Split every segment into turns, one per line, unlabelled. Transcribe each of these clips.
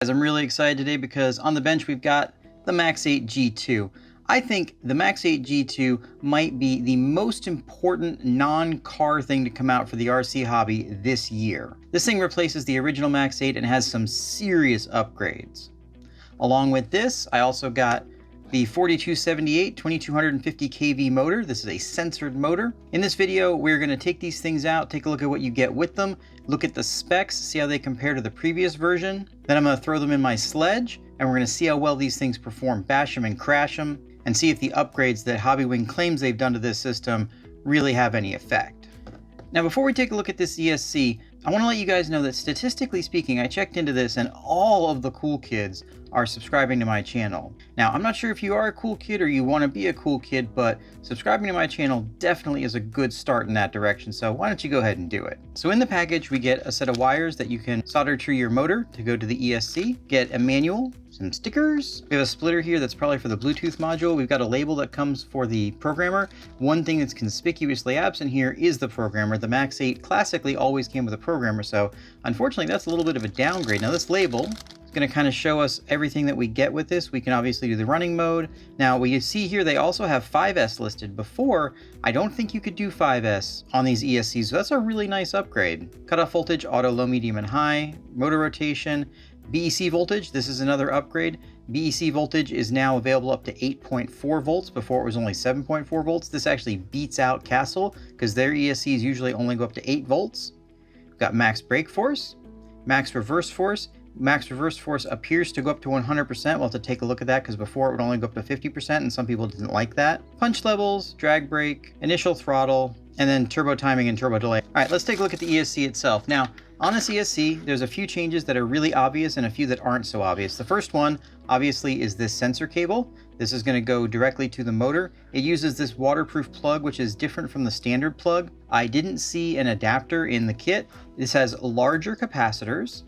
Guys, I'm really excited today because on the bench we've got the Max 8 G2. I think the Max 8 G2 might be the most important non-car thing to come out for the RC hobby this year. This thing replaces the original Max 8 and has some serious upgrades. Along with this, I also got the 4278 2250 kV motor. This is a censored motor. In this video, we're going to take these things out, take a look at what you get with them, look at the specs, see how they compare to the previous version. Then I'm going to throw them in my Sledge, and we're going to see how well these things perform, bash them and crash them, and see if the upgrades that Hobbywing claims they've done to this system really have any effect. Now, before we take a look at this ESC, I want to let you guys know that statistically speaking, I checked into this and all of the cool kids are subscribing to my channel. Now, I'm not sure if you are a cool kid or you want to be a cool kid, but subscribing to my channel definitely is a good start in that direction, so why don't you go ahead and do it. So in the package, we get a set of wires that you can solder to your motor to go to the ESC, get a manual, some stickers. We have a splitter here that's probably for the Bluetooth module. We've got a label that comes for the programmer. One thing that's conspicuously absent here is the programmer. The Max 8 classically always came with a programmer, so unfortunately that's a little bit of a downgrade. Now this label is going to kind of show us everything that we get with this. We can obviously do the running mode. Now we see here they also have 5S listed. Before, I don't think you could do 5S on these ESCs, so that's a really nice upgrade. Cutoff voltage, auto, low, medium, and high, motor rotation, BEC voltage, this is another upgrade. BEC voltage is now available up to 8.4 volts. Before it was only 7.4 volts. This actually beats out Castle because their ESCs usually only go up to 8 volts. We've got max brake force, max reverse force. Max reverse force appears to go up to 100%. We'll have to take a look at that because before it would only go up to 50% and some people didn't like that. Punch levels, drag brake, initial throttle, and then turbo timing and turbo delay. All right, let's take a look at the ESC itself. Now, on this ESC, there's a few changes that are really obvious and a few that aren't so obvious. The first one, obviously, is this sensor cable. This is going to go directly to the motor. It uses this waterproof plug, which is different from the standard plug. I didn't see an adapter in the kit. This has larger capacitors.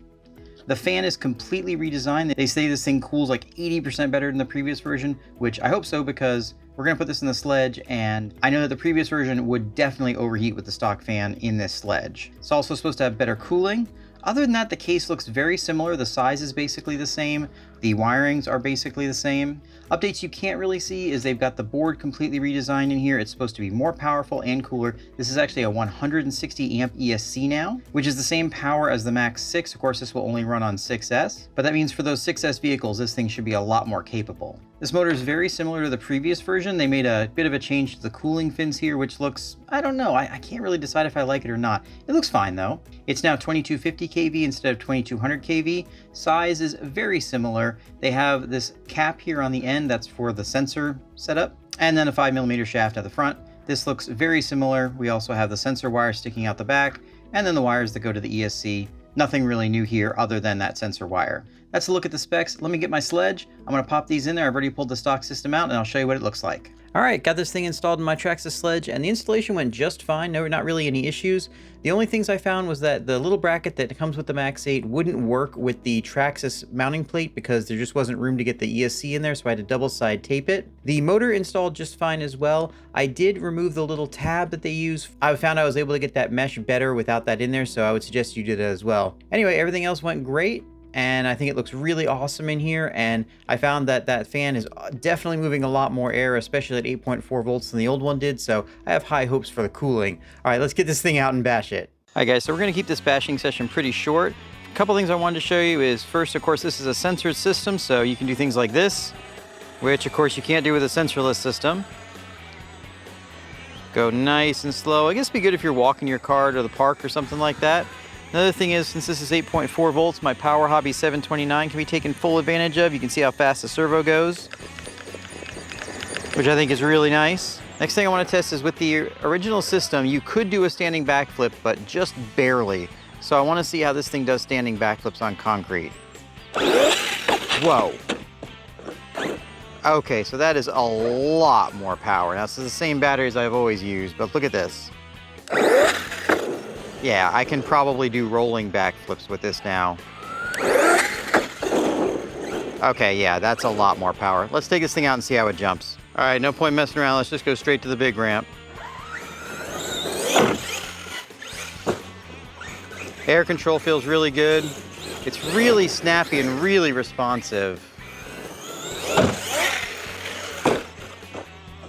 The fan is completely redesigned. They say this thing cools like 80% better than the previous version, which I hope so because we're going to put this in the Sledge, and I know that the previous version would definitely overheat with the stock fan in this Sledge. It's also supposed to have better cooling. Other than that, the case looks very similar. The size is basically the same. The wirings are basically the same. Updates you can't really see is they've got the board completely redesigned in here. It's supposed to be more powerful and cooler. This is actually a 160 amp ESC now, which is the same power as the Max 6. Of course, this will only run on 6S, but that means for those 6S vehicles, this thing should be a lot more capable. This motor is very similar to the previous version. They made a bit of a change to the cooling fins here, which looks, I don't know, I can't really decide if I like it or not. It looks fine though. It's now 2250 kV instead of 2200 kV. Size is very similar. They have this cap here on the end that's for the sensor setup, and then a 5mm shaft at the front. This looks very similar. We also have the sensor wire sticking out the back, and then the wires that go to the ESC. Nothing really new here other than that sensor wire. That's a look at the specs. Let me get my Sledge. I'm going to pop these in there. I've already pulled the stock system out, and I'll show you what it looks like. All right, got this thing installed in my Traxxas Sledge, and the installation went just fine. No, not really any issues. The only things I found was that the little bracket that comes with the Max 8 wouldn't work with the Traxxas mounting plate because there just wasn't room to get the ESC in there, so I had to double side tape it. The motor installed just fine as well. I did remove the little tab that they use. I found I was able to get that mesh better without that in there, so I would suggest you do that as well. Anyway, everything else went great, and I think it looks really awesome in here, and I found that that fan is definitely moving a lot more air, especially at 8.4 volts than the old one did, so I have high hopes for the cooling. All right, let's get this thing out and bash it. All right, guys, so we're going to keep this bashing session pretty short. A couple things I wanted to show you is, first, of course, this is a censored system, so you can do things like this, which, of course, you can't do with a sensorless system. Go nice and slow. I guess it'd be good if you're walking your car to the park or something like that. Another thing is, since this is 8.4 volts, my Power Hobby 729 can be taken full advantage of. You can see how fast the servo goes, which I think is really nice. Next thing I want to test is with the original system, you could do a standing backflip, but just barely. So I want to see how this thing does standing backflips on concrete. Whoa. Okay, so that is a lot more power. Now, this is the same batteries I've always used, but look at this. Yeah, I can probably do rolling backflips with this now. Okay, yeah, that's a lot more power. Let's take this thing out and see how it jumps. All right, no point messing around. Let's just go straight to the big ramp. Air control feels really good. It's really snappy and really responsive.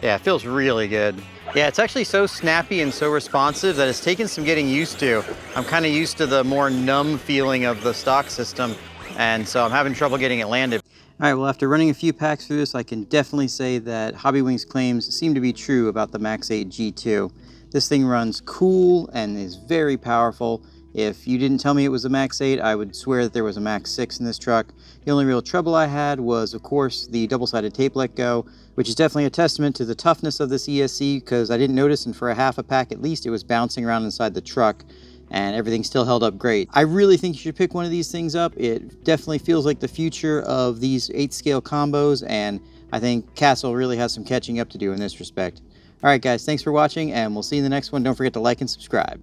Yeah, it feels really good. Yeah, it's actually so snappy and so responsive that it's taken some getting used to. I'm kind of used to the more numb feeling of the stock system, and so I'm having trouble getting it landed. All right, well, after running a few packs through this, I can definitely say that Hobbywing's claims seem to be true about the Max 8 G2. This thing runs cool and is very powerful. If you didn't tell me it was a Max 8, I would swear that there was a Max 6 in this truck. The only real trouble I had was, of course, the double-sided tape let go, which is definitely a testament to the toughness of this ESC, because I didn't notice, and for a half a pack at least, it was bouncing around inside the truck, and everything still held up great. I really think you should pick one of these things up. It definitely feels like the future of these 8-scale combos, and I think Castle really has some catching up to do in this respect. All right, guys, thanks for watching, and we'll see you in the next one. Don't forget to like and subscribe.